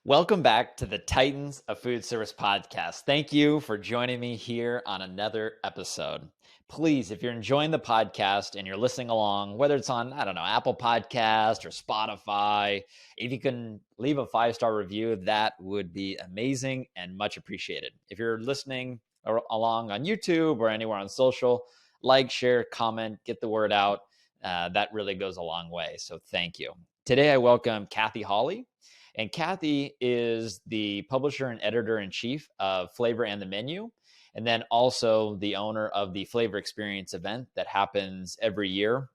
Welcome back to the Titans of Food Service podcast. Thank you for joining me here on another episode. Please, if you're enjoying the podcast and you're listening along, whether it's on, Apple Podcast or Spotify, if you can leave a 5-star review, that would be amazing and much appreciated. If you're listening along on YouTube or anywhere on social, like, share, comment, get the word out. That really goes a long way. So thank you. Today, I welcome Cathy Holley. And Cathy is the publisher and editor-in-chief of Flavor and the Menu, and then also the owner of the Flavor Experience event that happens every year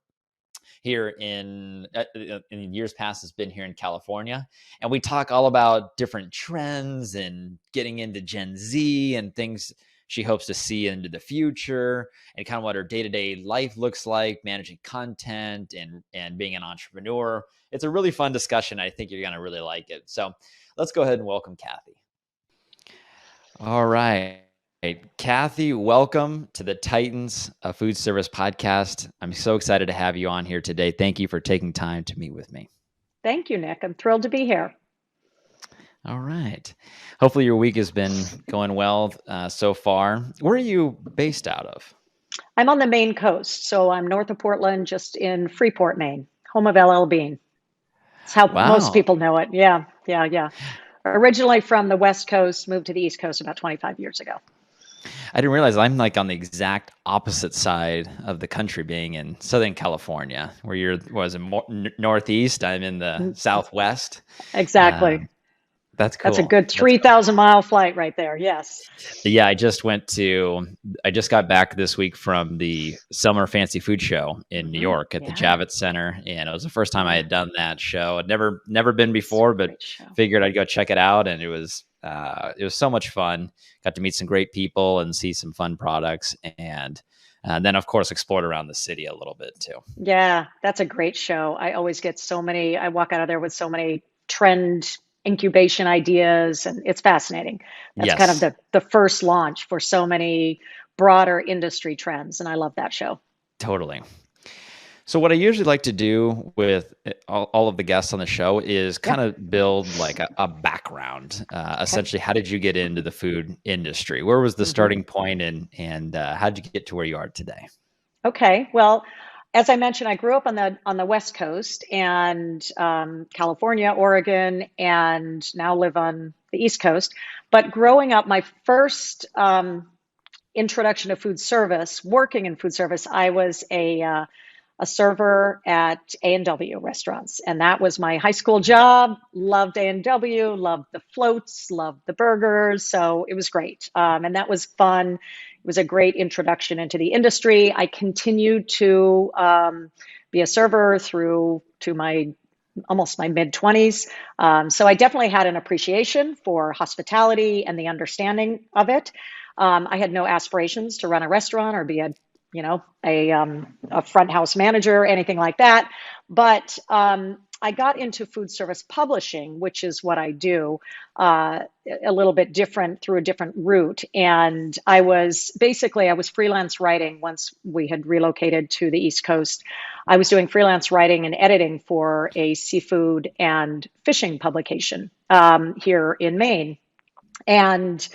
here in years past. Has been here in California. And we talk all about different trends and getting into Gen Z and things she hopes to see into the future and kind of what her day-to-day life looks like, managing content and being an entrepreneur. It's a really fun discussion. I think you're going to really like it. So let's go ahead and welcome Cathy. All right. Cathy, welcome to the Titans of Food Service podcast. I'm so excited to have you on here today. Thank you for taking time to meet with me. Thank you, Nick. I'm thrilled to be here. All right. Hopefully your week has been going well so far. Where are you based out of? I'm on the Maine coast, so I'm north of Portland, just in Freeport, Maine, home of LL Bean. It's how most people know it. Yeah. Originally from the West Coast, moved to the East Coast about 25 years ago. I didn't realize I'm like on the exact opposite side of the country, being in Southern California, where you're Northeast. I'm in the Southwest. Exactly. That's cool. That's a good 3,000-mile flight right there. Yes. Yeah, I just got back this week from the Summer Fancy Food Show in New York at the Javits Center, and it was the first time I had done that show. I'd never been before, but figured I'd go check it out, and it was so much fun. Got to meet some great people and see some fun products, and then of course explored around the city a little bit too. Yeah, that's a great show. I always get I walk out of there with so many trend incubation ideas, and it's fascinating. That's kind of the first launch for so many broader industry trends, and I love that show. Totally. So what I usually like to do with all of the guests on the show is kind of build like a background. Essentially, how did you get into the food industry? Where was the starting point, and how did you get to where you are today? Okay, well, as I mentioned, I grew up on the West Coast and California, Oregon, and now live on the East Coast. But growing up, my first introduction to food service, working in food service, I was a server at A&W restaurants, and that was my high school job. Loved A&W, loved the floats, loved the burgers, so it was great, and that was fun. It was a great introduction into the industry. I continued to be a server through to almost my mid-20s. So I definitely had an appreciation for hospitality and the understanding of it. I had no aspirations to run a restaurant or be a front house manager, anything like that. But I got into food service publishing, which is what I do, a little bit different through a different route. And I was freelance writing once we had relocated to the East Coast. I was doing freelance writing and editing for a seafood and fishing publication here in Maine. And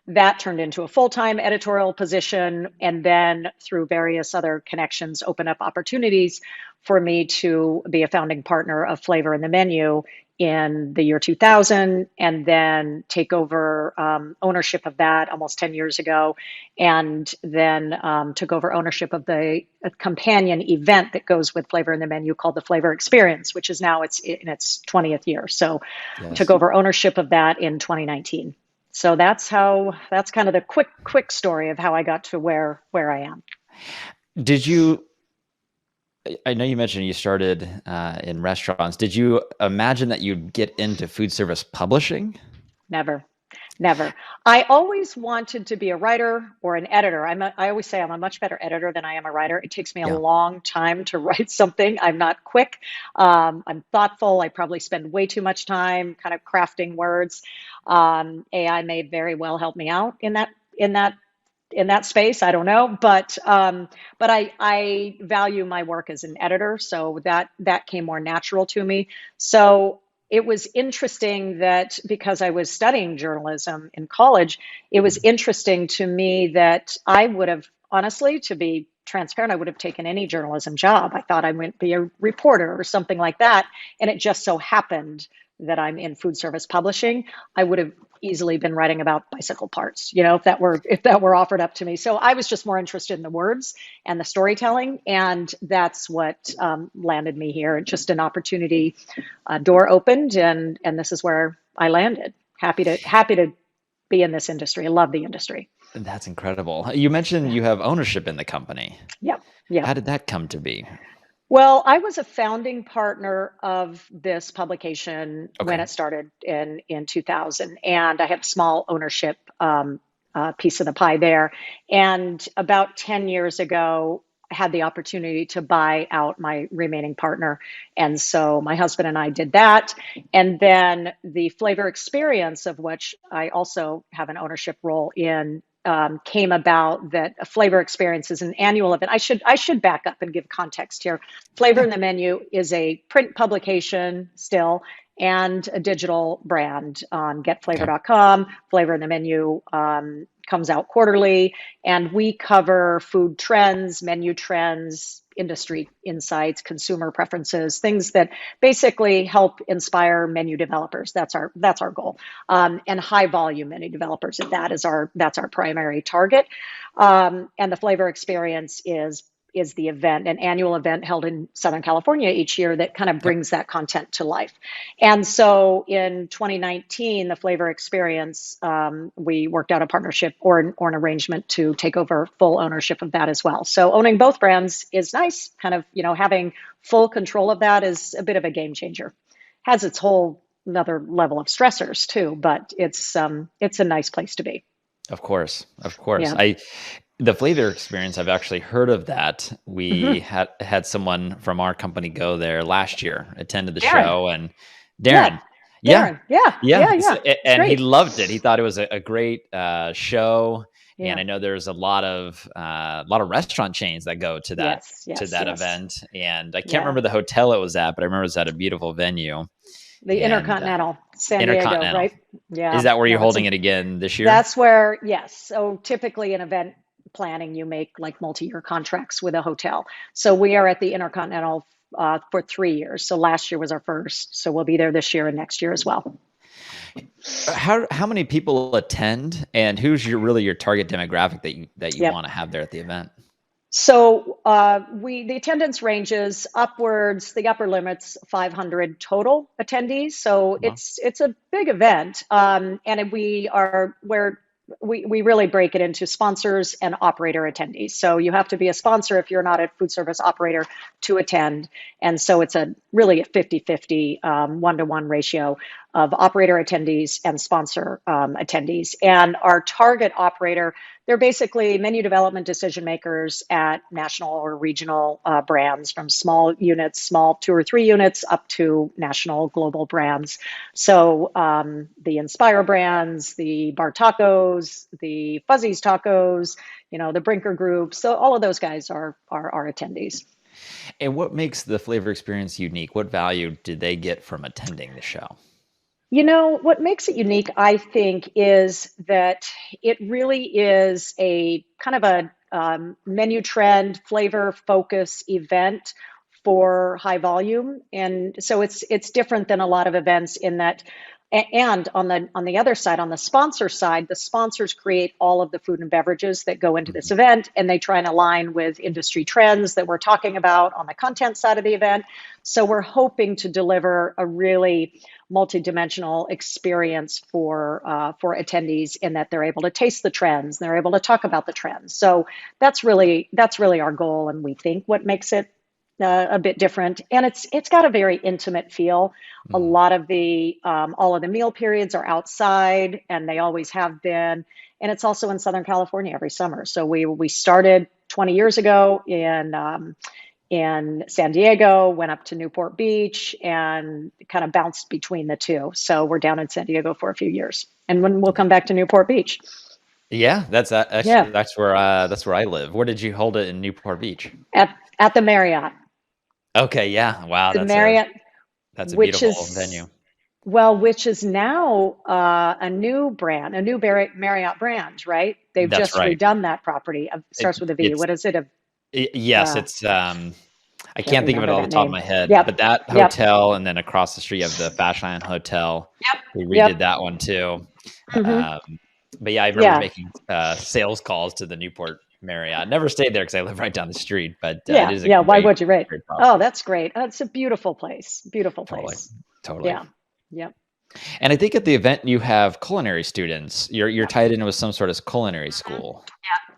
that turned into a full-time editorial position, and then through various other connections, opened up opportunities for me to be a founding partner of Flavor and the Menu in the year 2000, and then take over ownership of that almost 10 years ago, and then took over ownership of the companion event that goes with Flavor and the Menu called the Flavor Experience, which is now in its 20th year. So took over ownership of that in 2019. So that's kind of the quick story of how I got to where I am. I know you mentioned you started in restaurants. Did you imagine that you'd get into food service publishing? Never. I always wanted to be a writer or an editor. I always say I'm a much better editor than I am a writer. It takes me a long time to write something. I'm not quick. I'm thoughtful. I probably spend way too much time kind of crafting words. AI may very well help me out in that space. I don't know, but I value my work as an editor, so that came more natural to me. So it was interesting that because I was studying journalism in college, it was Mhm. interesting to me that I would have, honestly, to be transparent, I would have taken any journalism job. I thought I might be a reporter or something like that. And it just so happened that I'm in food service publishing. I would have easily been writing about bicycle parts, if that were offered up to me. So I was just more interested in the words and the storytelling, and that's what landed me here. Just an opportunity, door opened, and this is where I landed. Happy to be in this industry. I love the industry. That's incredible. You mentioned you have ownership in the company. Yep, yep. How did that come to be? Well, I was a founding partner of this publication when Okay. it started in 2000, and I have a small ownership piece of the pie there. And about 10 years ago, I had the opportunity to buy out my remaining partner. And so my husband and I did that. And then the flavor experience, of which I also have an ownership role in, came about. That a flavor experience is an annual event. I should back up and give context here. Flavor Yeah. in the Menu is a print publication still and a digital brand on Okay. getflavor.com. Flavor in the Menu comes out quarterly, and we cover food trends, menu trends, industry insights, consumer preferences, things that basically help inspire menu developers. That's our goal, and high volume menu developers. That's our primary target. And the flavor experience is the event, an annual event held in Southern California each year that kind of Yep. brings that content to life. And so in 2019, the Flavor Experience, we worked out a partnership or an arrangement to take over full ownership of that as well. So owning both brands is nice. Kind of, having full control of that is a bit of a game changer. Has its whole another level of stressors too, but it's a nice place to be. Of course. Of course. Yeah. The flavor experience, I've actually heard of that. We Hmm. had someone from our company go there last year, attended the Darren. show, and Yeah. Darren. Yeah. Darren. Yeah. Yeah. Yeah. Yeah. It's And he great. loved it. He thought it was a great show. And Yeah. I know there's a lot of restaurant chains that go to that Yes. to Yes. that Yes. event. And I can't Yeah. remember the hotel it was at, but I remember it was at a beautiful venue. The And Intercontinental, San Diego, Intercontinental. right? Yeah. Is that where you're No, holding it again this year? that's where, yes. So typically in event planning, you make like multi-year contracts with a hotel. So we are at the Intercontinental for 3 years. So last year was our first. So we'll be there this year and next year as well. How many people attend, and who's your target demographic that you Yep. want to have there at the event? So the attendance ranges upwards. The upper limit's 500 total attendees. So Wow. it's a big event, and we really break it into sponsors and operator attendees. So you have to be a sponsor if you're not a food service operator to attend. And so it's really a 50-50, one-to-one ratio of operator attendees and sponsor attendees. And our target operator, they're basically menu development decision makers at national or regional brands, from small units, small 2 or 3 units, up to national global brands. So the Inspire brands, the Bar Tacos, the Fuzzy's Tacos, the Brinker Group. So all of those guys are our attendees. And what makes the flavor experience unique? What value did they get from attending the show? What makes it unique, I think, is that it really is a kind of a menu trend, flavor focus event for high volume. And so it's different than a lot of events in that. And on the other side, on the sponsor side, the sponsors create all of the food and beverages that go into this Mhm. event, and they try and align with industry trends that we're talking about on the content side of the event. So we're hoping to deliver a really multidimensional experience for attendees, in that they're able to taste the trends, they're able to talk about the trends. So that's really our goal, and we think what makes it a bit different. And it's got a very intimate feel. A Mhm. lot of the all of the meal periods are outside, and they always have been. And it's also in Southern California every summer. So we started 20 years ago in San Diego, went up to Newport Beach, and kind of bounced between the two. So we're down in San Diego for a few years, and when we'll come back to Newport Beach. Yeah, Yeah, actually that's where I live. Where did you hold it in Newport Beach? at the Marriott. Okay, yeah. Wow, The that's a Marriott, that's a which beautiful is venue. Well, which is now a new brand, a new Marriott brand, right? They've That's just right. redone that property. Starts It, with a V. it's What is it? yes, Uh, it's I can't can't think of it remember all the that top of name. my head, Yep, but that yep, hotel and then across the street you have the Fashion Island Hotel. yep, They redid yep. that one too. Hmm. Um, but yeah, I remember Yeah, making sales calls to the Newport Marriott. Never stayed there because I live right down the street, but it yeah, is a yeah. Why great, would you, right? great Oh, property. that's great. It's a beautiful place. Beautiful Totally, place. totally. Yeah, yep, And I think at the event you have culinary students. You're yep. tied in with some sort of culinary school.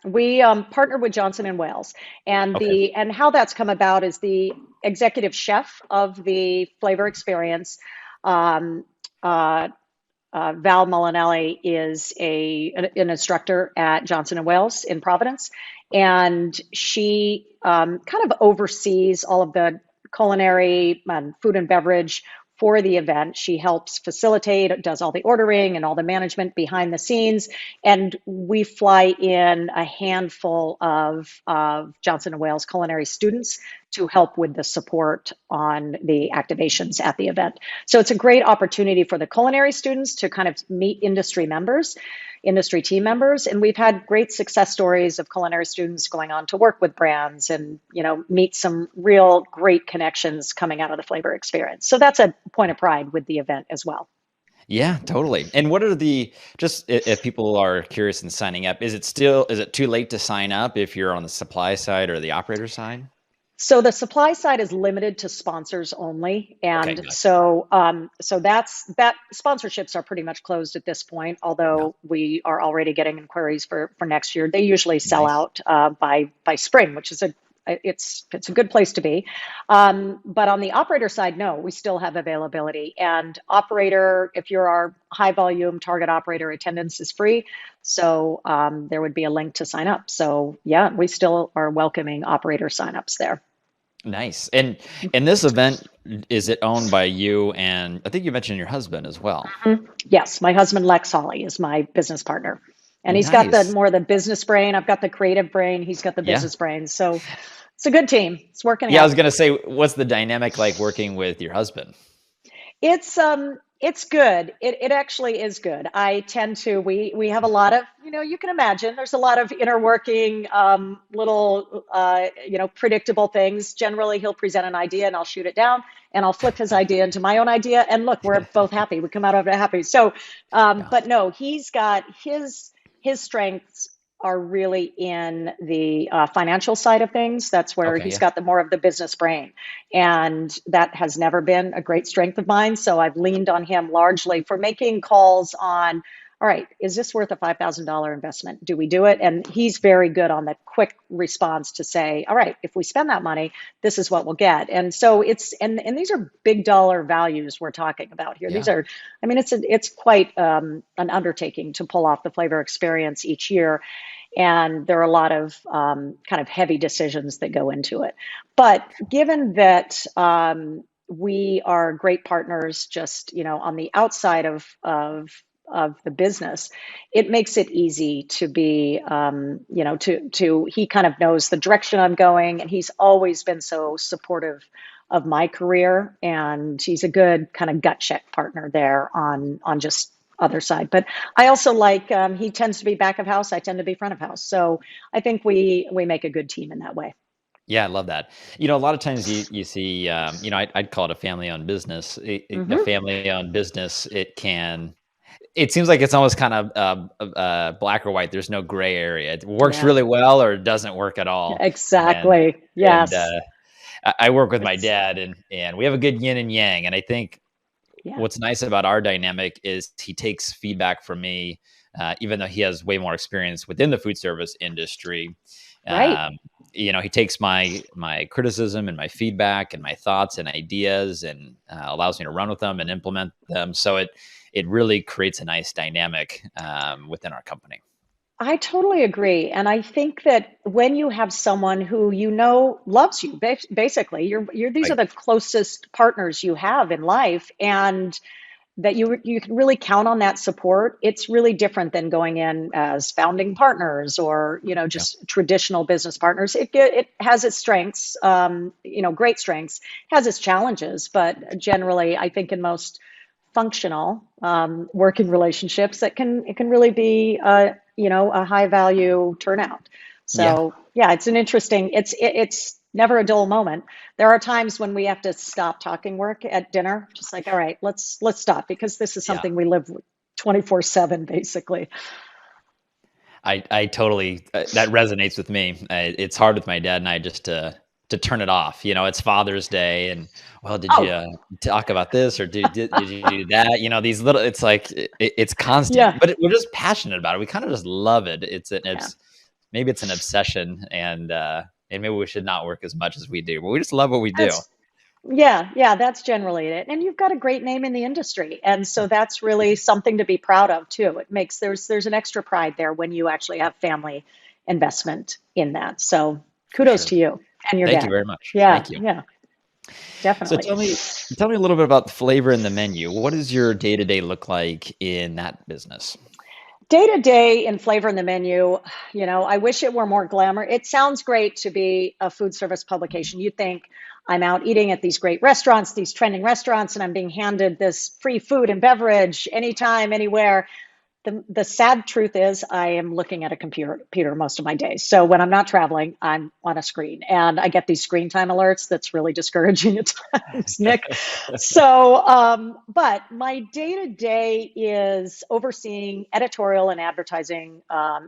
We partnered with Johnson and Wales, and Okay. how that's come about is the executive chef of the flavor experience. Um, uh, Val Molinelli is an instructor at Johnson and Wales in Providence, and she kind of oversees all of the culinary food and beverage for the event. She helps facilitate, does all the ordering and all the management behind the scenes, and we fly in a handful of Johnson and Wales culinary students to help with the support on the activations at the event. So it's a great opportunity for the culinary students to kind of meet industry members, industry team members, and we've had great success stories of culinary students going on to work with brands and meet some real great connections coming out of the flavor experience. So that's a point of pride with the event as well. Yeah, totally. And what are the just if people are curious in signing up, is it too late to sign up if you're on the supply side or the operator side? So the supply side is limited to sponsors only, Okay, and gotcha. so that sponsorships are pretty much closed at this point. Yeah, Although we are already getting inquiries for next year, they usually sell nice. out by spring, which is it's a good place to be. But on the operator side, no, we still have availability. And operator, if you're our high volume target operator, attendance is free. So there would be a link to sign up. So yeah, we still are welcoming operator signups there. Nice. And this event, is it owned by you and I think you mentioned your husband as well? Mhm. Yes, my husband Lex Holley is my business partner, and he's got the Nice. more the business brain. I've got the creative brain. He's got the Yeah. business brain. So it's a good team. It's working Yeah, I was out. gonna say, what's the dynamic like working with your husband? It's good. It actually is good. I tend to we have a lot of, you can imagine there's a lot of inner working little predictable things. Generally he'll present an idea and I'll shoot it down and I'll flip his idea into my own idea and look, we're both happy. We come out of it happy. So Yeah. but no, he's got his strengths are really in the financial side of things. That's where Okay, he's yeah. got the more of the business brain. And that has never been a great strength of mine. So I've leaned on him largely for making calls on, all right, is this worth a $5,000 investment? Do we do it? And he's very good on the quick response to say, all right, if we spend that money, this is what we'll get. And so and these are big dollar values we're talking about here. These Yeah. are, I mean, it's quite an undertaking to pull off the flavor experience each year. And there are a lot of kind of heavy decisions that go into it. But given that we are great partners, just on the outside of the business, it makes it easy to be, to he kind of knows the direction I'm going, and he's always been so supportive of my career, and he's a good kind of gut check partner there on just other side. But I also like he tends to be back of house, I tend to be front of house, so I think we make a good team in that way. Yeah, I love that. A lot of times you see, I'd call it a family-owned business. A Hmm. family-owned business, it seems like it's almost kind of black or white. There's no gray area. It works Yeah, really well or it doesn't work at all. And exactly. and Yes. I work with my It's dad, and we have a good yin and yang. And I think yeah. what's nice about our dynamic is he takes feedback from me, even though he has way more experience within the food service industry. Right. Um, he takes my criticism and my feedback and my thoughts and ideas and allows me to run with them and implement them. So it really creates a nice dynamic within our company. I totally agree. And I think that when you have someone who loves you, basically, these are Right. the closest partners you have in life, and that you can really count on that support. It's really different than going in as founding partners or Yeah. just traditional business partners. It has its strengths, great strengths, has its challenges, but generally, I think in most functional working relationships, it can really be a high value turnout. Yeah. So yeah, it's an interesting. It's never a dull moment. There are times when we have to stop talking work at dinner, just like, all right, let's stop because this is Yeah. something we live 24/7 basically. I totally that resonates with me. It's hard with my dad and I just to turn it off. It's Father's Day, and well, did you Oh, talk about this or did you do that? These little. It's like it's constant, yeah, but we're just passionate about it. We kind of just love it. yeah. It's maybe it's an obsession, and maybe we should not work as much as we do, but we just love what we do. That's yeah, that's generally it. And you've got a great name in the industry. And so that's really something to be proud of too. It makes there's an extra pride there when you actually have family investment in that. So For kudos sure. to you and your Thank you dad. very much. Yeah, Thank you. yeah, So definitely. tell me a little bit about the flavor in the menu. What does your day to day look like in that business? Day to day in flavor in the menu, I wish it were more glamour. It sounds great to be a food service publication. You think I'm out eating at these great restaurants, these trending restaurants, and I'm being handed this free food and beverage anytime, anywhere. The sad truth is I am looking at a computer most of my days. So when I'm not traveling, I'm on a screen and I get these screen time alerts. That's really discouraging at times, Nick. So, but my day to day is overseeing editorial and advertising,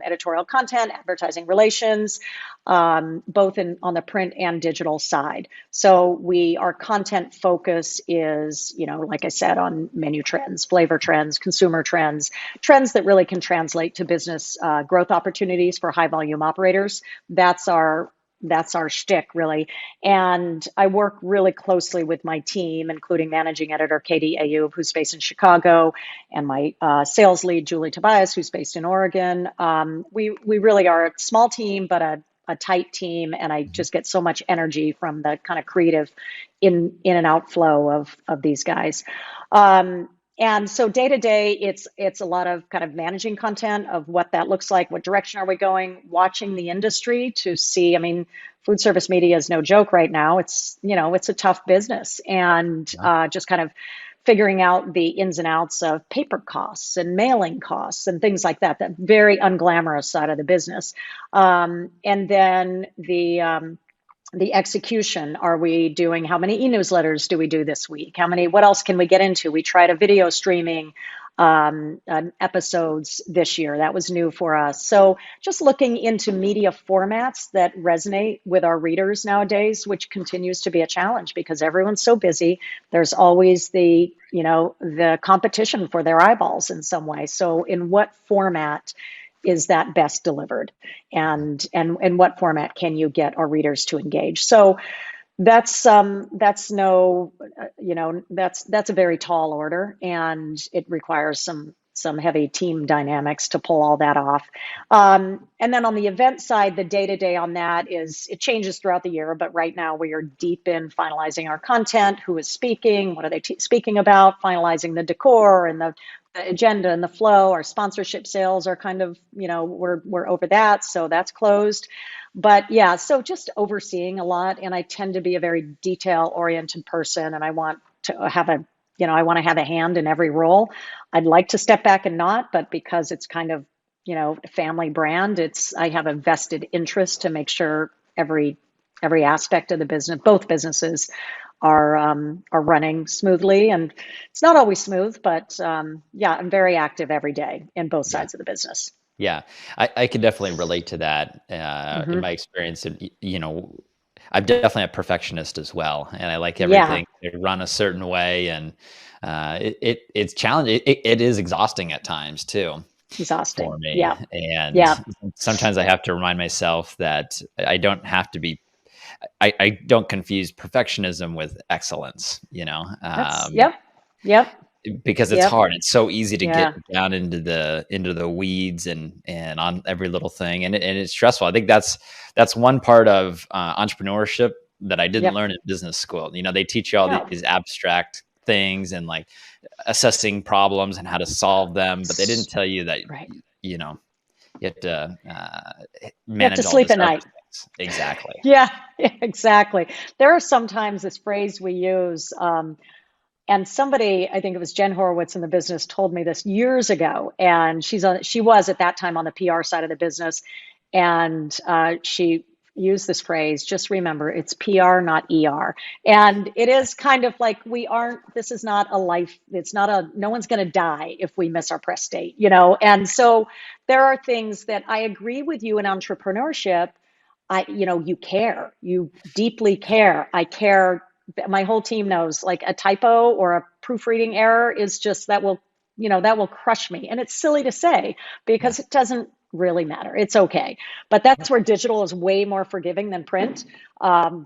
editorial content, advertising relations, both on the print and digital side. So our content focus is, like I said, on menu trends, flavor trends, consumer trends that really can translate to business growth opportunities for high volume operators. That's our shtick, really. And I work really closely with my team, including managing editor Katie Ayub, who's based in Chicago, and my sales lead, Julie Tobias, who's based in Oregon. We really are a small team, but a tight team, and I just get so much energy from the kind of creative in and outflow of these guys. And so day to day, it's a lot of kind of managing content of what that looks like, what direction are we going, watching the industry to see. I mean, food service media is no joke right now. It's a tough business, and Yeah. just kind of figuring out the ins and outs of paper costs and mailing costs and things like that. That very unglamorous side of the business, and then the execution. Are we doing, how many e-newsletters do we do this week? What else can we get into? We tried a video streaming episodes this year. That was new for us. So just looking into media formats that resonate with our readers nowadays, which continues to be a challenge because everyone's so busy. There's always the competition for their eyeballs in some way. So in what format is that best delivered, and what format can you get our readers to engage? So that's no that's a very tall order, and it requires some heavy team dynamics to pull all that off. And then on the event side, the day to day on that it changes throughout the year, but right now we are deep in finalizing our content, who is speaking, what are they speaking about, finalizing the decor and the agenda and the flow. Our sponsorship sales are kind of, we're over that, so that's closed. But yeah, so just overseeing a lot, and I tend to be a very detail oriented person, and I want to have a hand in every role. I'd like to step back and not, but because it's kind of, family brand, I have a vested interest to make sure every aspect of the business, both businesses are running smoothly. And it's not always smooth, but yeah, I'm very active every day in both Yeah. sides of the business. Yeah. I can definitely relate to that in Hmm. my experience. And, I'm definitely a perfectionist as well. And I like Yeah, everything to run a certain way. And it's challenging. It is exhausting at times too exhausting. for me. Yeah, And yeah, sometimes I have to remind myself that I don't have to be, I don't confuse perfectionism with excellence, yep, yep, because it's yep, hard. It's so easy to get yeah, down into the weeds and on every little thing, and it's stressful. I think that's one part of entrepreneurship that I didn't yep, learn in business school. They teach you all no, these abstract things and like assessing problems and how to solve them, but they didn't tell you that right. you know you have to You have to manage all sleep this at other night. things. Exactly. Yeah, exactly. There are sometimes this phrase we use. And somebody, I think it was Jen Horowitz in the business, told me this years ago. And she was at that time on the PR side of the business. And she used this phrase, just remember, it's PR, not ER. And it is kind of like this is not a life, no one's going to die if we miss our press date, And so there are things that I agree with you in entrepreneurship. You care, you deeply care. I care. My whole team knows, like, a typo or a proofreading error is just that will crush me. And it's silly to say Yeah. because it doesn't really matter. It's okay. But that's where digital is way more forgiving than print.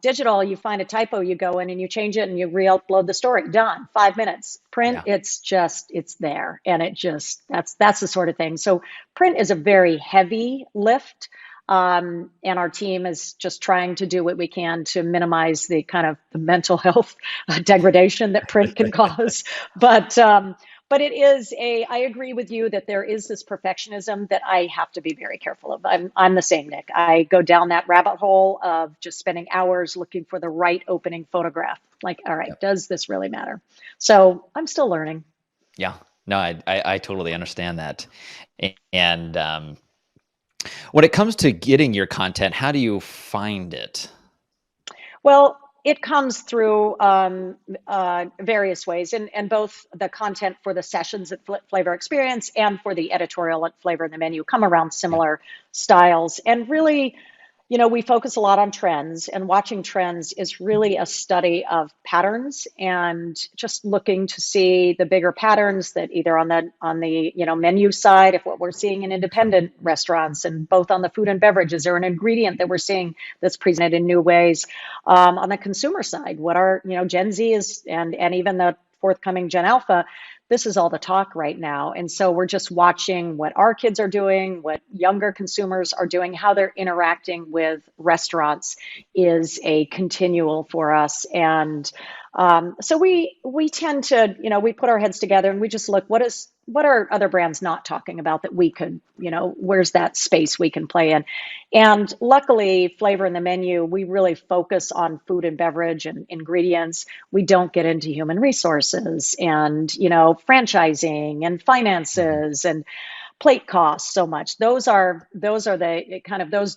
Digital, you find a typo, you go in and you change it and you re-upload the story. Done. 5 minutes. Print, Yeah. it's there. And that's the sort of thing. So print is a very heavy lift. And our team is just trying to do what we can to minimize the kind of the mental health degradation that print can cause. But I agree with you that there is this perfectionism that I have to be very careful of. I'm the same, Nick. I go down that rabbit hole of just spending hours looking for the right opening photograph. Like, all right, Yep. does this really matter? So I'm still learning. Yeah. No, I totally understand that. And when it comes to getting your content, how do you find it? Well, it comes through various ways, and both the content for the sessions at Flavor Experience and for the editorial at Flavor in the Menu come around Yeah. similar styles. And really, we focus a lot on trends, and watching trends is really a study of patterns and just looking to see the bigger patterns that either on the menu side, if what we're seeing in Sure. independent restaurants, and both on the food and beverages, or an ingredient that we're seeing that's presented in new ways. On the consumer side, what are Gen Z is, and even the forthcoming Gen Alpha, this is all the talk right now. And so we're just watching what our kids are doing, what younger consumers are doing, how they're interacting with restaurants is a continual for us. And so we tend to, we put our heads together and we just look, what are other brands not talking about that we could, where's that space we can play in? And luckily, Flavor in the Menu, we really focus on food and beverage and ingredients. We don't get into human resources and, franchising and Mhm. finances and plate costs so much. Those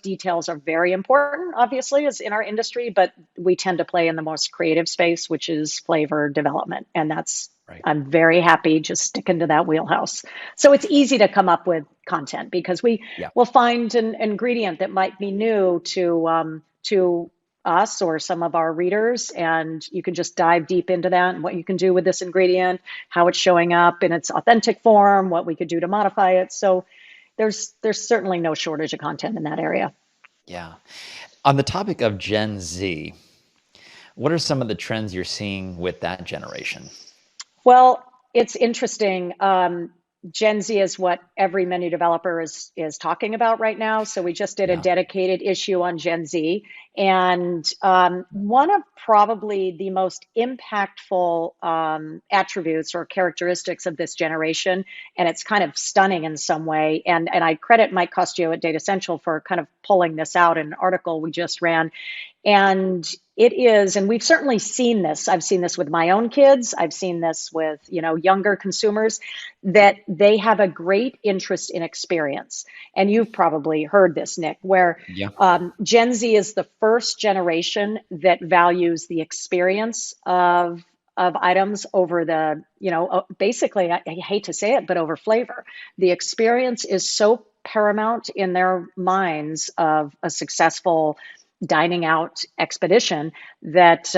details are very important, obviously, as in our industry, but we tend to play in the most creative space, which is flavor development. And Right. I'm very happy just sticking to that wheelhouse. So it's easy to come up with content because we Yeah. will find an ingredient that might be new to us or some of our readers, and you can just dive deep into that and what you can do with this ingredient, how it's showing up in its authentic form, what we could do to modify it. So there's certainly no shortage of content in that area. Yeah. On the topic of Gen Z, what are some of the trends you're seeing with that generation? Well, it's interesting. Gen Z is what every menu developer is talking about right now. So we just did a Yeah. dedicated issue on Gen Z, and one of probably the most impactful attributes or characteristics of this generation, and it's kind of stunning in some way. And I credit Mike Costio at Data Central for kind of pulling this out in an article we just ran. And it is, and we've certainly seen this. I've seen this with my own kids. I've seen this with, younger consumers, that they have a great interest in experience. And you've probably heard this, Nick, where Yeah. Gen Z is the first generation that values the experience of items over basically, I hate to say it, but over flavor. The experience is so paramount in their minds of a successful dining out expedition that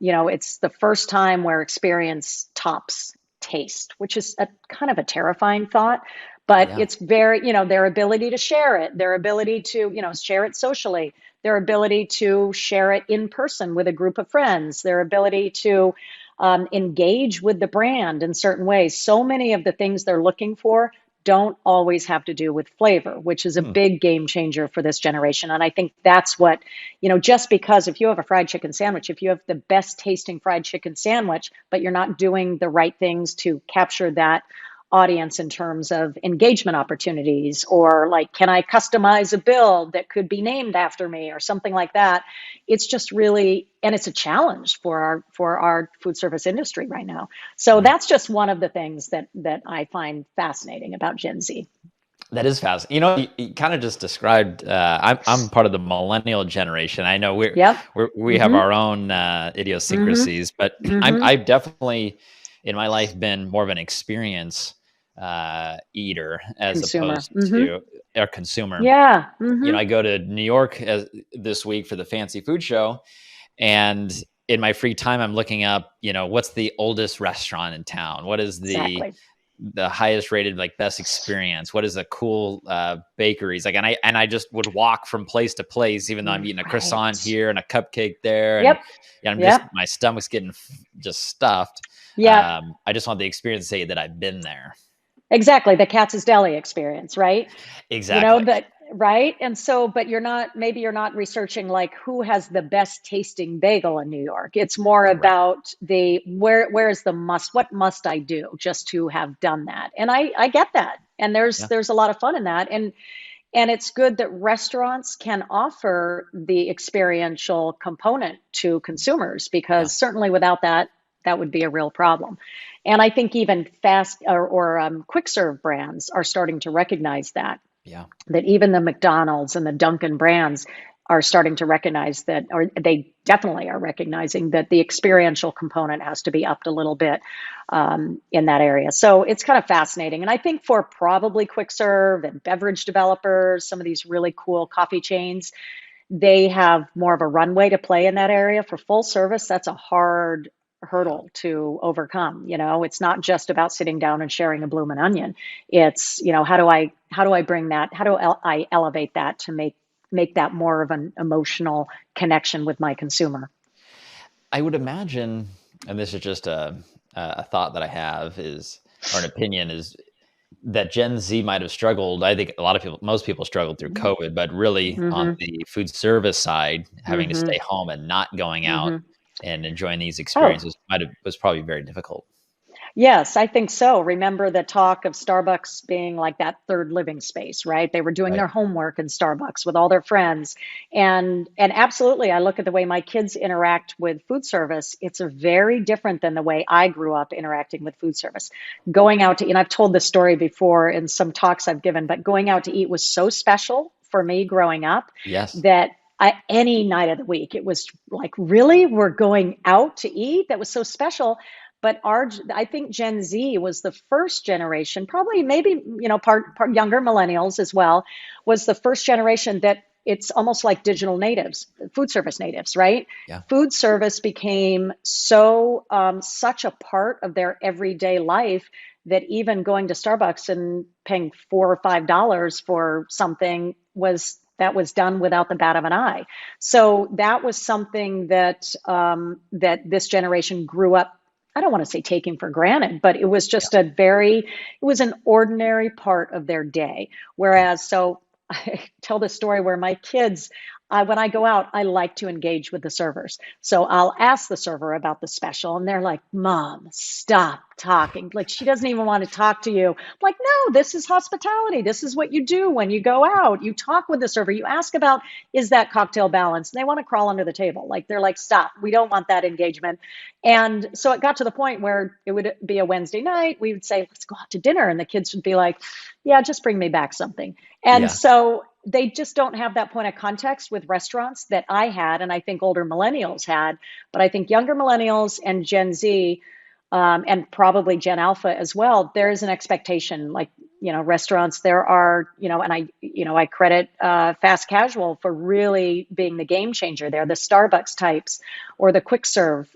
it's the first time where experience tops taste, which is a kind of a terrifying thought. But Yeah. it's very, their ability to share it, their ability to, share it socially, their ability to share it in person with a group of friends, their ability to engage with the brand in certain ways. So many of the things they're looking for don't always have to do with flavor, which is a Hmm. big game changer for this generation. And I think that's what, just because if you have a fried chicken sandwich, if you have the best tasting fried chicken sandwich, but you're not doing the right things to capture that audience in terms of engagement opportunities, or like, can I customize a bill that could be named after me or something like that. It's just really, and it's a challenge for our food service industry right now. So Yeah. that's just one of the things that I find fascinating about Gen Z. That is fascinating. You kind of just described. I'm part of the millennial generation. I know Yep. we have Mm-hmm. our own Mm-hmm. idiosyncrasies, but Mm-hmm. I've definitely in my life been more of an experience eater as Consumer. opposed Mm-hmm. to a consumer. Yeah. Mm-hmm. I go to New York this week for the fancy food show, and in my free time, I'm looking up, what's the oldest restaurant in town? What is the Exactly. highest rated, like, best experience? What is a cool bakeries like? And I just would walk from place to place, even though I'm eating a croissant Right. here and a cupcake there, and Yep. I'm just Yep. my stomach's getting just stuffed. Yep. I just want the experience to say that I've been there. Exactly. The Katz's Deli experience, right? Exactly. That, right? And so, but maybe you're not researching like who has the best tasting bagel in New York. It's more Correct. about where's the what must I do just to have done that? And I get that. And Yeah. there's a lot of fun in that. And it's good that restaurants can offer the experiential component to consumers, Yeah. because certainly without that, that would be a real problem. And I think even fast or quick serve brands are starting to recognize Yeah. that even the McDonald's and the Dunkin' brands are starting to recognize that, or they definitely are recognizing that the experiential component has to be upped a little bit in that area. So it's kind of fascinating. And I think for probably quick serve and beverage developers, some of these really cool coffee chains, they have more of a runway to play in that area. For full service, that's a hard Yeah. hurdle to overcome. It's not just about sitting down and sharing a bloomin' onion. It's, how do I bring that, how do I elevate that to make that more of an emotional connection with my consumer. I would imagine, and this is just a thought that I have, is, or an opinion, is that Gen Z might have struggled. I think most people struggled through COVID, but really on Mm-hmm. the food service side, having to Mm-hmm. stay home and not going out Mm-hmm. and enjoying these Oh, experiences was probably very difficult. yes, I think so. Remember the talk of Starbucks being like that third living space, right? They were doing Right. their homework in Starbucks with all their friends. And absolutely, I look at the way my kids interact with food service. It's a very different than the way I grew up interacting with food service. Going out to, and I've told this story before in some talks I've given, but going out to eat was so special for me growing up Yes. that any night of the week, it was like, really, we're going out to eat? That was so special. But I think Gen Z was the first generation, probably maybe, part younger millennials as well, was the first generation that it's almost like digital natives, food service natives, right? Yeah. Food service became such a part of their everyday life that even going to Starbucks and paying $4 or $5 for something was done without the bat of an eye. So that was something that this generation grew up, I don't want to say taking for granted, but it was Yeah. just it was an ordinary part of their day. Yeah. Whereas, so I tell this story where my kids, when I go out, I like to engage with the servers. So I'll ask the server about the special, and they're like, "Mom, stop talking. Like, she doesn't even want to talk to you." I'm like, no, this is hospitality. This is what you do when you go out. You talk with the server. You ask about, is that cocktail balanced? And they want to crawl under the table. Like, they're like, stop. We don't want that engagement. And so it got to the point where it would be a Wednesday night. We would say, let's go out to dinner. And the kids would be like, yeah, just bring me back something. And Yeah. so they just don't have that point of context with restaurants that I had, and I think older millennials had. But I think younger millennials and Gen Z, and probably Gen Alpha as well, there is an expectation. Like, restaurants, there are, and I credit fast casual for really being the game changer there, the Starbucks types or the quick serve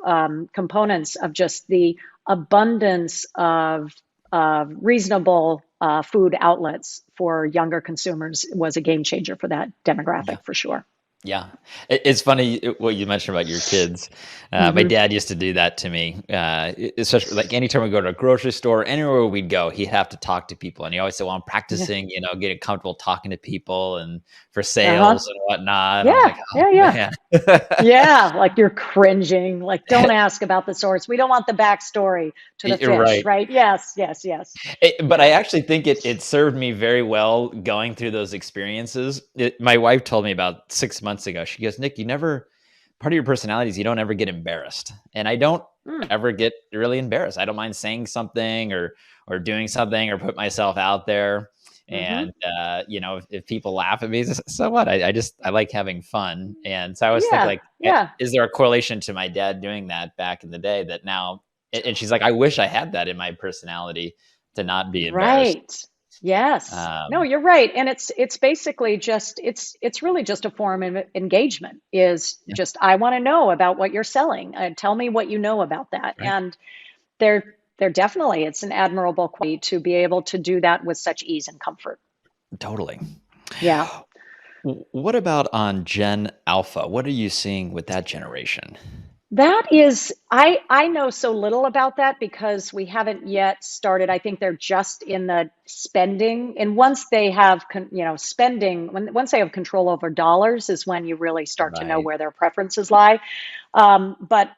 components of just the abundance of reasonable food outlets for younger consumers was a game changer for that Yeah. demographic, for sure. Yeah. It's funny what you mentioned about your kids. My Hmm. dad used to do that to me, especially like anytime we go to a grocery store, anywhere we'd go, he'd have to talk to people. And he always said, well, I'm Yeah. practicing, getting comfortable talking to people and for Uh-huh. sales and whatnot. I'm Yeah. like, oh, Yeah. Yeah. man. Yeah. Like you're cringing. Like, don't ask about the source. We don't want the backstory to the You're fish, right. right? Yes. Yes. Yes. But I Yeah. actually think it served me very well going through those experiences. My wife told me about 6 months ago. She goes, Nick, you never part of your personality is you don't ever get embarrassed, and I don't Mm. ever get really embarrassed. I don't mind saying something or doing something or put myself out there. Mm-hmm. And if people laugh at me, so what? I like having fun, and so I always think Yeah. like, Yeah. is there a correlation to my dad doing that back in the day that now? And she's like, I wish I had that in my personality to not be embarrassed. Right. Yes. No, Um, you're right. And it's basically just it's really just a form of engagement is yeah, just I want to know about what you're selling. Tell me what you know about that. right. And they're definitely it's an admirable quality to be able to do that with such ease and comfort. Totally. Yeah. What about on Gen Alpha? What are you seeing with that generation? That is, I know so little about that because we haven't yet started. I think they're just in the spending, and once they have, spending, once they have control over dollars, is when you really start to know Right. where their preferences lie. But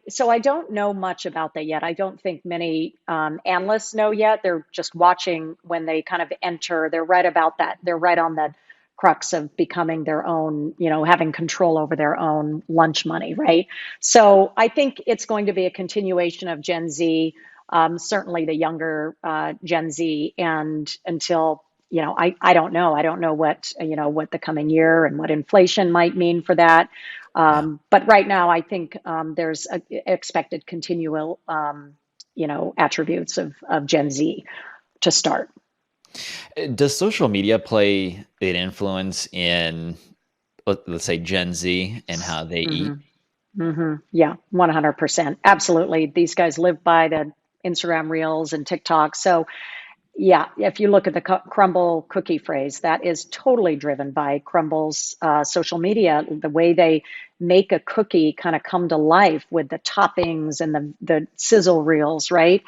so I don't know much about that yet. I don't think many analysts know yet. They're just watching when they kind of enter. They're right about that. They're right on the crux of becoming their own, having control over their own lunch money, right? So I think it's going to be a continuation of Gen Z, certainly the younger Gen Z, and until I don't know. I don't know what the coming year and what inflation might mean for that. Yeah. But right now, I think there's expected continual, attributes of Gen Z to start. Does social media play an influence in, let's say, Gen Z and how they Hmm. eat? Yeah, 100%. Absolutely. These guys live by the Instagram Reels and TikTok. So, yeah, if you look at the crumble cookie phrase, that is totally driven by Crumble's social media. The way they make a cookie kind of come to life with the toppings and the sizzle reels, right?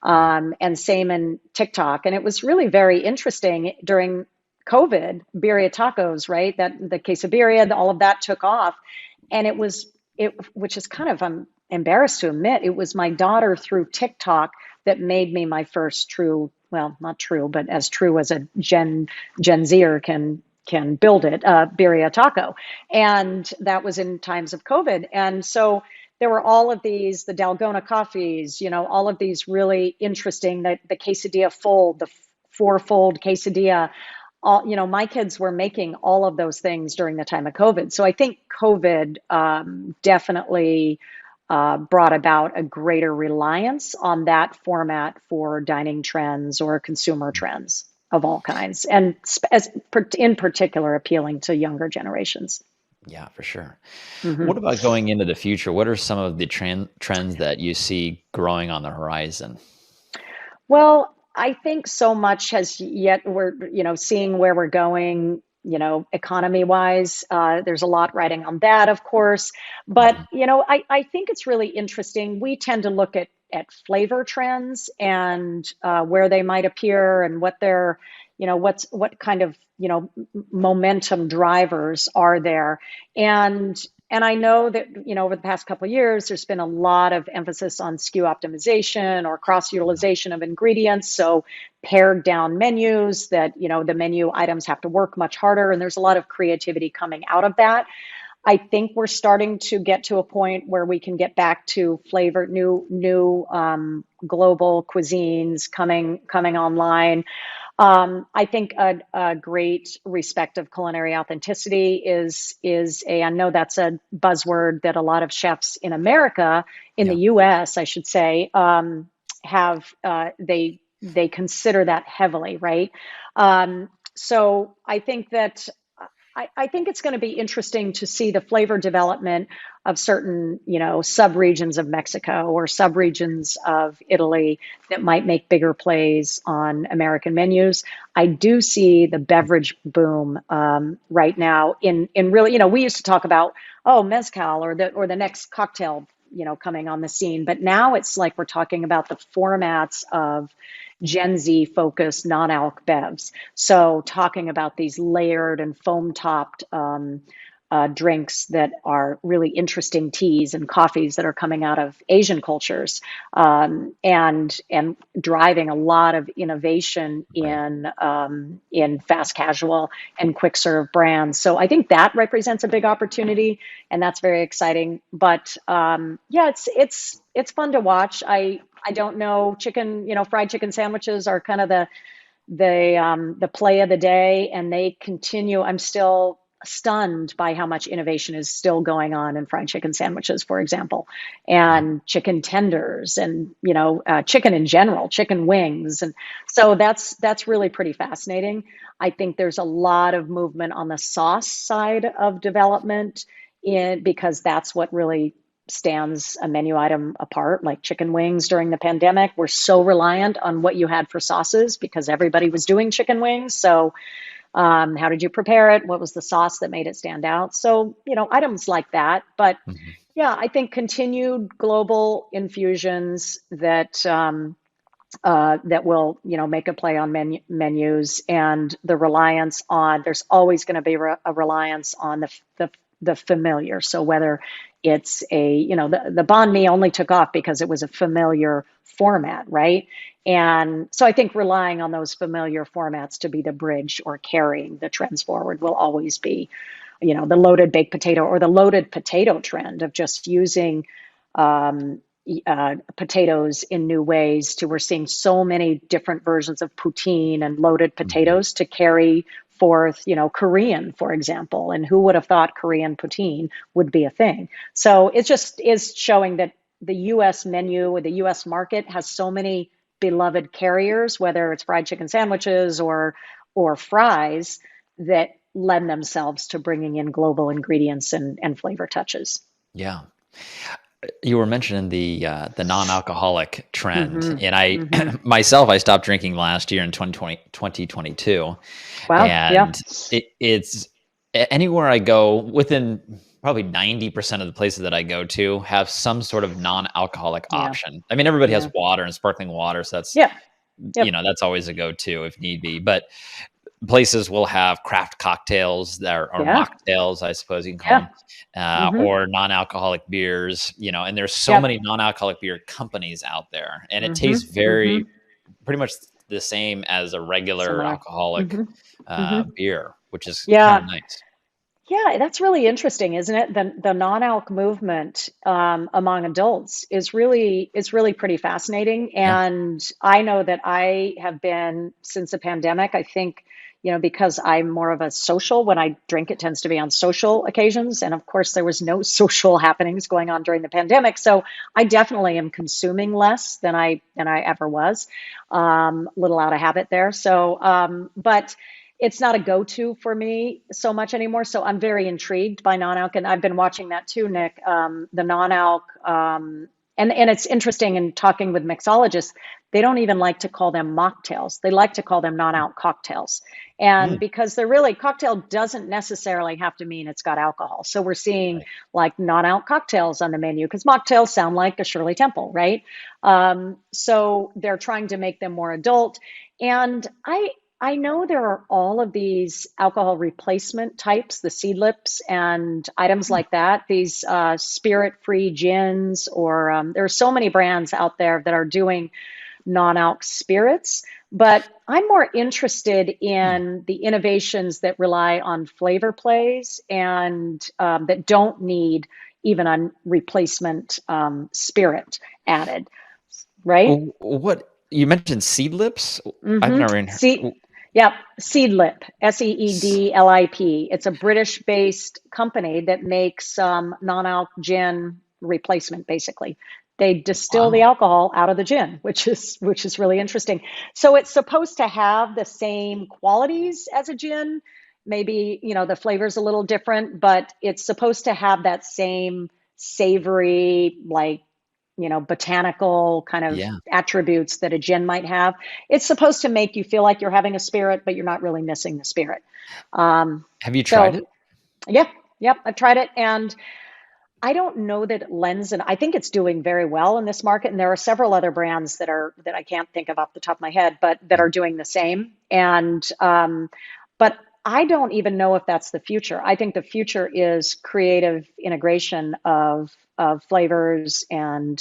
Right. And same in TikTok. And it was really very interesting during COVID, birria tacos, right? That the quesadilla, all of that took off, and which is kind of I'm embarrassed to admit, it was my daughter through TikTok that made me my first true, well, not true, but as true as a Gen Zer can build it, birria taco. And that was in times of COVID. And so there were all of these, the Dalgona coffees, all of these really interesting, the quesadilla fold, the four-fold quesadilla. All, my kids were making all of those things during the time of COVID. So I think COVID definitely brought about a greater reliance on that format for dining trends or consumer trends of all kinds, and in particular appealing to younger generations. Yeah, for sure. What Hmm. about going into the future? What are some of the trends that you see growing on the horizon? Well, I think so much has yet we're, seeing where we're going, economy wise. There's a lot writing on that, of course. But, Mhm. I think it's really interesting. We tend to look at flavor trends and where they might appear and what they're, what kind of, momentum drivers are there. And and I know that, over the past couple of years, there's been a lot of emphasis on SKU optimization or cross utilization of ingredients. So pared down menus that, the menu items have to work much harder. And there's a lot of creativity coming out of that. I think we're starting to get to a point where we can get back to flavor, new global cuisines coming online. I think a great respect of culinary authenticity is I know that's a buzzword that a lot of chefs in America, in the Yeah. U.S., I should say, have they consider that heavily, right? So I think that. I think it's going to be interesting to see the flavor development of certain, subregions of Mexico or subregions of Italy that might make bigger plays on American menus. I do see the beverage boom right now in really, we used to talk about, oh, mezcal or the next cocktail, coming on the scene, but now it's like we're talking about the formats of Gen Z focused non-alc bevs. So talking about these layered and foam topped drinks that are really interesting teas and coffees that are coming out of Asian cultures, and driving a lot of innovation Right. in fast casual and quick serve brands. So I think that represents a big opportunity, and that's very exciting. But yeah, it's fun to watch. I don't know, fried chicken sandwiches are kind of the play of the day, and they continue. I'm still stunned by how much innovation is still going on in fried chicken sandwiches, for example, Yeah. and chicken tenders, and chicken in general, chicken wings, and so that's really pretty fascinating. I think there's a lot of movement on the sauce side of development, because that's what really stands a menu item apart, like chicken wings during the pandemic. We're so reliant on what you had for sauces because everybody was doing chicken wings. So, how did you prepare it? What was the sauce that made it stand out? So, items like that. But Mhm. yeah, I think continued global infusions that will, make a play on menus, and the reliance on, there's always going to be a reliance on the familiar. So whether it's the banh mi only took off because it was a familiar format, right? And so I think relying on those familiar formats to be the bridge or carrying the trends forward will always be, the loaded baked potato or the loaded potato trend of just using um, potatoes in new ways. We're seeing so many different versions of poutine and loaded Mhm. potatoes to carry forth, Korean, for example. And who would have thought Korean poutine would be a thing? So it just is showing that the US menu or the US market has so many beloved carriers, whether it's fried chicken sandwiches or fries, that lend themselves to bringing in global ingredients and flavor touches. Yeah. You were mentioning the non-alcoholic trend, Hmm. and I Hmm. myself, I stopped drinking last year in 2022, Wow. Yeah. and it's anywhere I go, within probably 90% of the places that I go to have some sort of non-alcoholic Yeah. option. I mean, everybody has Yeah. water and sparkling water, so that's, Yeah. Yep. that's always a go-to if need be, but places will have craft cocktails that are, or Yeah. mocktails, I suppose you can call Yeah. them, Hmm. or non-alcoholic beers. And there's so Yep. many non-alcoholic beer companies out there, and it Hmm. tastes Hmm. very pretty much the same as a regular Similar. alcoholic Hmm. Hmm. beer, which is kind Yeah. of nice. Yeah, that's really interesting, isn't it? The non-alc movement among adults is really pretty fascinating. Yeah. And I know that I have been, since the pandemic, I think, because I'm more of a social, when I drink, it tends to be on social occasions. And of course, there was no social happenings going on during the pandemic. So I definitely am consuming less than I ever was. A little out of habit there. So, but it's not a go-to for me so much anymore. So I'm very intrigued by non-alc, and I've been watching that too, Nick. The non-alc, and it's interesting in talking with mixologists. They don't even like to call them mocktails. They like to call them non-alc cocktails, and Mm, because they're really, cocktail doesn't necessarily have to mean it's got alcohol. So we're seeing right. like non-alc cocktails on the menu because mocktails sound like a Shirley Temple, right? So they're trying to make them more adult, and I know there are all of these alcohol replacement types, the seed lips and items Mm, like that, these spirit-free gins, or there are so many brands out there that are doing non-alc spirits. But I'm more interested mm. in the innovations that rely on flavor plays, and that don't need even a replacement spirit added, right? What you mentioned, seed lips? I've Mm-hmm. never even See, yep, Seedlip, Seedlip. It's a British-based company that makes non-alc gin replacement, basically. They distill the Wow. alcohol out of the gin, which is really interesting. So it's supposed to have the same qualities as a gin, maybe, the flavor's a little different, but it's supposed to have that same savory, like, botanical kind of Yeah. attributes that a gin might have. It's supposed to make you feel like you're having a spirit, but you're not really missing the spirit. Um, Have you tried so it? yeah, yep, I've tried it, and I don't know that it lends, and I think it's doing very well in this market. And there are several other brands that I can't think of off the top of my head, but that Mm. are doing the same. And but I don't even know if that's the future. I think the future is creative integration of flavors and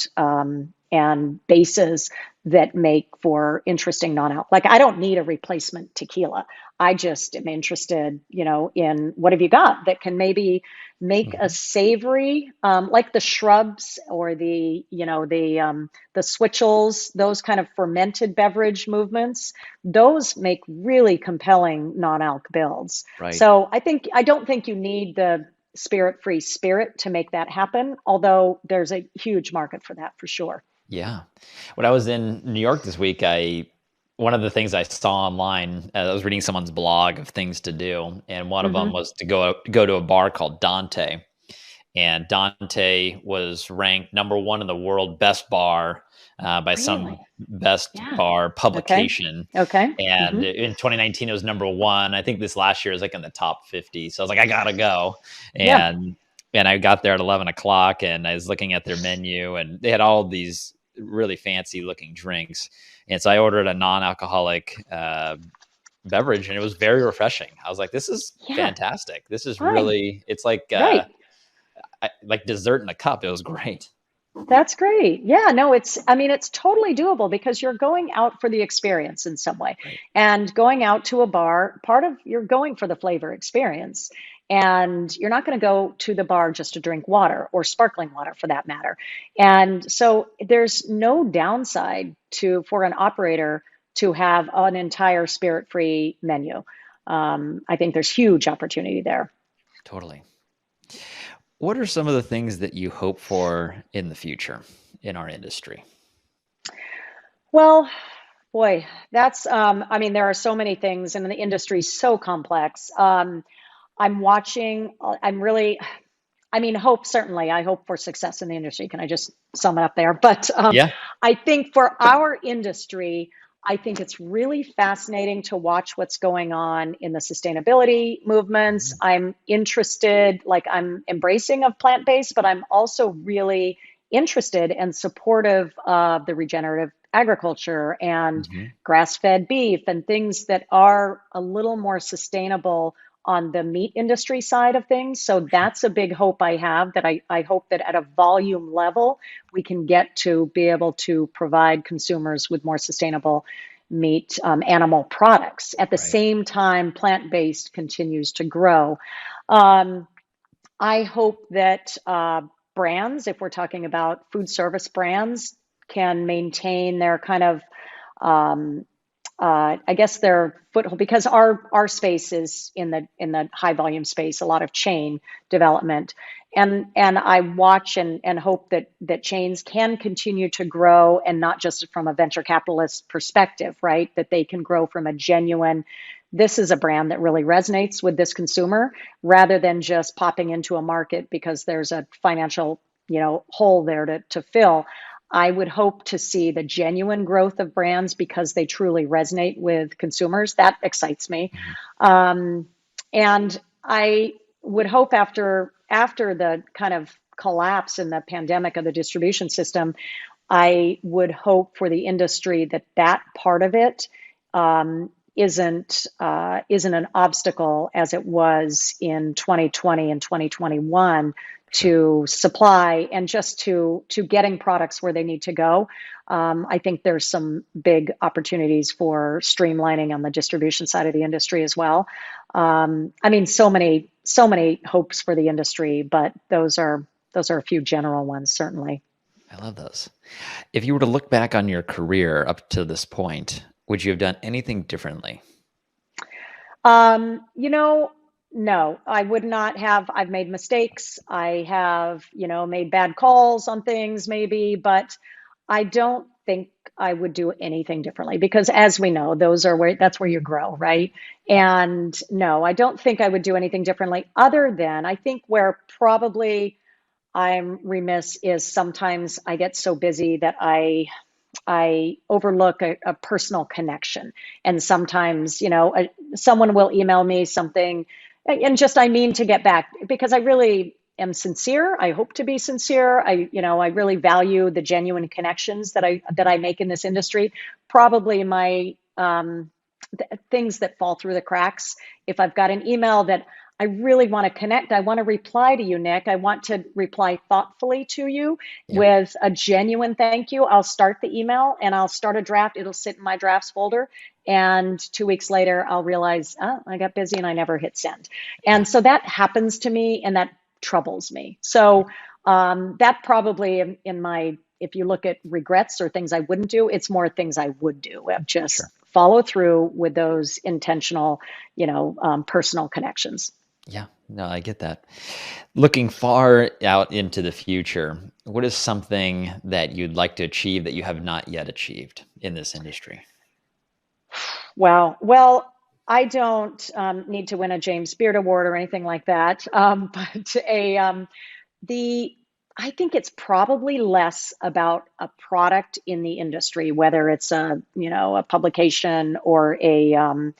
bases that make for interesting non-alc. Like I don't need a replacement tequila. I just am interested, in what have you got that can maybe make a Mhm. savory, like the shrubs or the switchels, those kind of fermented beverage movements. Those make really compelling non-alc builds. Right. So I don't think you need the spirit-free spirit to make that happen, although there's a huge market for that for sure. Yeah. When I was in New York this week, I one of the things I saw online, I was reading someone's blog of things to do, and one of them Hmm. was to go to a bar called Dante, and Dante was ranked number one in the world best bar by some Really? best Yeah. bar Okay. publication. Okay. And Hmm. in 2019, it was number one. I think this last year is like in the top 50. So I was like, I gotta go. Yeah. And I got there at 11 o'clock, and I was looking at their menu, and they had all these really fancy looking drinks. And so I ordered a non-alcoholic beverage, and it was very refreshing. I was like, this is Yeah. fantastic. This is Right. really, it's like Right. like dessert in a cup. It was great. That's great. Yeah, no, I mean, it's totally doable because you're going out for the experience in some way. Right. And going out to a bar, part of you're going for the flavor experience. And you're not going to go to the bar just to drink water or sparkling water for that matter. And so there's no downside for an operator to have an entire spirit-free menu. I think there's huge opportunity there. Totally. What are some of the things that you hope for in the future in our industry? Well, boy, I mean, there are so many things, and the industry is so complex. I'm watching, I'm really, I mean, hope, certainly, I hope for success in the industry. Can I just sum it up there? But Yeah. I think for our industry, I think it's really fascinating to watch what's going on in the sustainability movements. Mhm. I'm interested, like, I'm embracing of plant-based, but I'm also really interested and supportive of the regenerative agriculture and Mhm. grass-fed beef and things that are a little more sustainable on the meat industry side of things. So Sure. that's a big hope I have, that I hope that at a volume level, we can get to be able to provide consumers with more sustainable meat, animal products. At the Right. same time, plant-based continues to grow. Um, I hope that brands, if we're talking about food service brands, can maintain their kind of I guess their foothold, because our space is in the high volume space, a lot of chain development, and I watch and hope that chains can continue to grow, and not just from a venture capitalist perspective, right? That they can grow from a genuine, this is a brand that really resonates with this consumer, rather than just popping into a market because there's a financial, hole there to fill. I would hope to see the genuine growth of brands because they truly resonate with consumers. That excites me. Mhm. Um, and I would hope after the kind of collapse in the pandemic of the distribution system, I would hope for the industry that part of it isn't an obstacle as it was in 2020 and 2021 Sure. to supply and just to getting products where they need to go. I think there's some big opportunities for streamlining on the distribution side of the industry as well. I mean, so many hopes for the industry, but those are a few general ones, certainly. I love those. If you were to look back on your career up to this point, would you have done anything differently? Um, you know, no, I would not have. I've made mistakes. I have, made bad calls on things maybe, but I don't think I would do anything differently because as we know, that's where you grow, right? Yeah, And no, I don't think I would do anything differently other than I think where probably I'm remiss is sometimes I get so busy that I overlook a personal connection. And sometimes, someone will email me something and just I mean to get back because I really am sincere. I hope to be sincere. I really value the genuine connections that I make in this industry. Probably my things that fall through the cracks. If I've got an email that I really want to connect, I want to reply to you, Nick. I want to reply thoughtfully to you yeah, with a genuine thank you. I'll start the email and I'll start a draft. It'll sit in my drafts folder. And 2 weeks later, I'll realize, oh, I got busy and I never hit send. yeah. And so that happens to me and that troubles me. So that probably in my, if you look at regrets or things I wouldn't do, it's more things I would do. Of just Sure. follow through with those intentional, personal connections. Yeah, no, I get that. Looking far out into the future, what is something that you'd like to achieve that you have not yet achieved in this industry? Wow. Well, I don't need to win a James Beard Award or anything like that, but the I think it's probably less about a product in the industry, whether it's a publication or and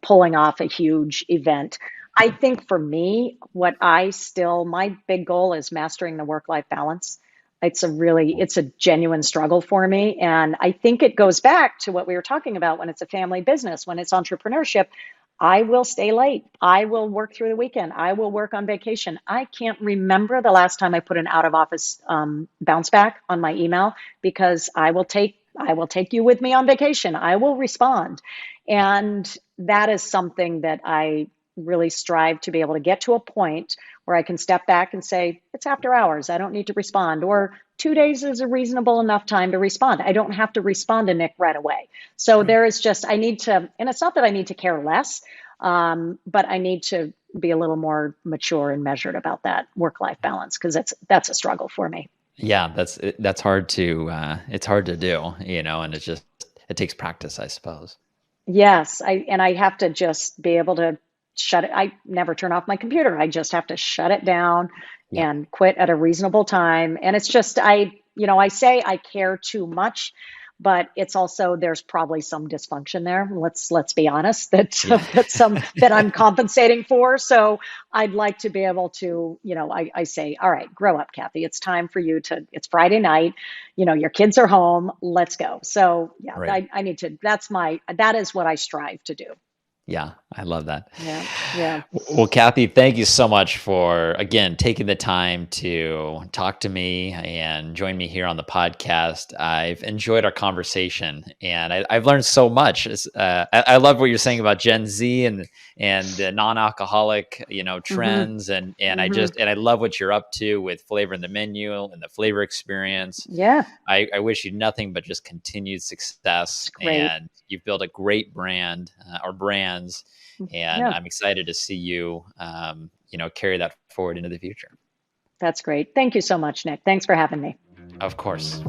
pulling off a huge event. I think for me, my big goal is mastering the work-life balance. It's a genuine struggle for me. And I think it goes back to what we were talking about when it's a family business, when it's entrepreneurship. I will stay late. I will work through the weekend. I will work on vacation. I can't remember the last time I put an out of office bounce back on my email because I will take you with me on vacation. I will respond. Yeah, And that is something that I really strive to be able to get to a point where I can step back and say, it's after hours. I don't need to respond. Or 2 days is a reasonable enough time to respond. I don't have to respond to Nick right away. So right. there is just, I need to, and it's not that I need to care less, but I need to be a little more mature and measured about that work-life balance because that's a struggle for me. Yeah, that's hard to it's hard to do, and it takes practice, I suppose. Yes, I have to just be able to shut it. I never turn off my computer. I just have to shut it down Yeah. and quit at a reasonable time. And it's just I say I care too much, but it's also there's probably some dysfunction there. Let's be honest that Yeah. that I'm compensating for. So I'd like to be able to, I say, all right, grow up, Kathy. It's time for you to. It's Friday night. Your kids are home. Let's go. So yeah, Right. I need to. That is what I strive to do. Yeah, I love that. Yeah, yeah. Well, Kathy, thank you so much for, again, taking the time to talk to me and join me here on the podcast. I've enjoyed our conversation and I've learned so much. I love what you're saying about Gen Z and the non-alcoholic, Mm-hmm. trends. And Mm-hmm. I love what you're up to with flavor in the menu and the flavor experience. Yeah, I wish you nothing but just continued success. it's great. And you've built a great brand or brands, and Yeah, I'm excited to see you, carry that forward into the future. that's great. Thank you so much, Nick. Thanks for having me. Of course.